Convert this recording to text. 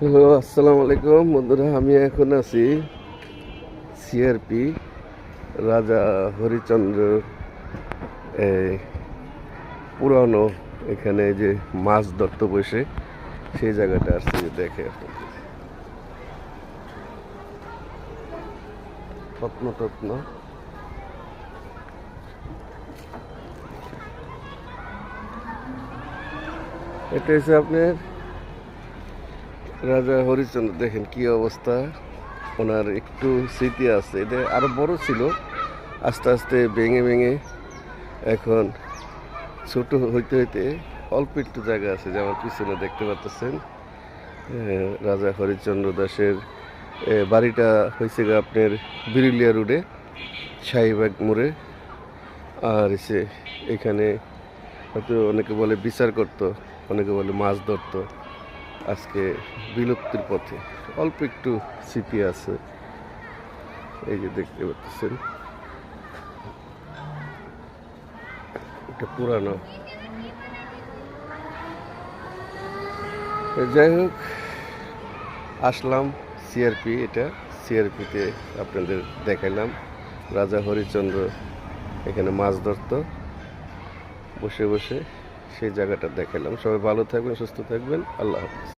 Hello, আসসালামু আলাইকুম বন্ধুরা। আমি এখন আছি সিআরপি রাজা হরিচন্দ্র এই পুরানো এখানে যে মাছ ধরতে বসে সেই জায়গাটা আসছে, যে দেখে আপনাদের রত্ন টত্ন। এটা হচ্ছে আপনার রাজা হরিচন্দ্র। দেখেন কি অবস্থা, ওনার একটু স্মৃতি আছে। এটা আরো বড় ছিল, আস্তে আস্তে ভেঙে ভেঙে এখন ছোট হইতে হইতে অল্প একটু জায়গা আছে, যেমন পিছনে দেখতে পাচ্ছেন। রাজা হরিচন্দ্র দাসের বাড়িটা হয়েছে গা আপনার বিরুলিয়া রোডে, শাহীবাগ মোড়ে। আর এসে এখানে হয়তো অনেকে বলে বিচার করতো, অনেকে বলে মাছ ধরতো। আজকে বিলুপ্তির পথে, অল্প একটু স্মৃতি আছে। এই যে দেখতে পাচ্ছেন, এটা পুরানো। যাই হোক, আসলাম সিআরপি, এটা সিআরপিতে আপনাদের দেখাইলাম রাজা হরিচন্দ্র এখানে মাছ ধরতো বসে বসে, সেই জায়গাটা দেখাইলাম। সবাই ভালো থাকবেন, সুস্থ থাকবেন, আল্লাহ হাফেজ।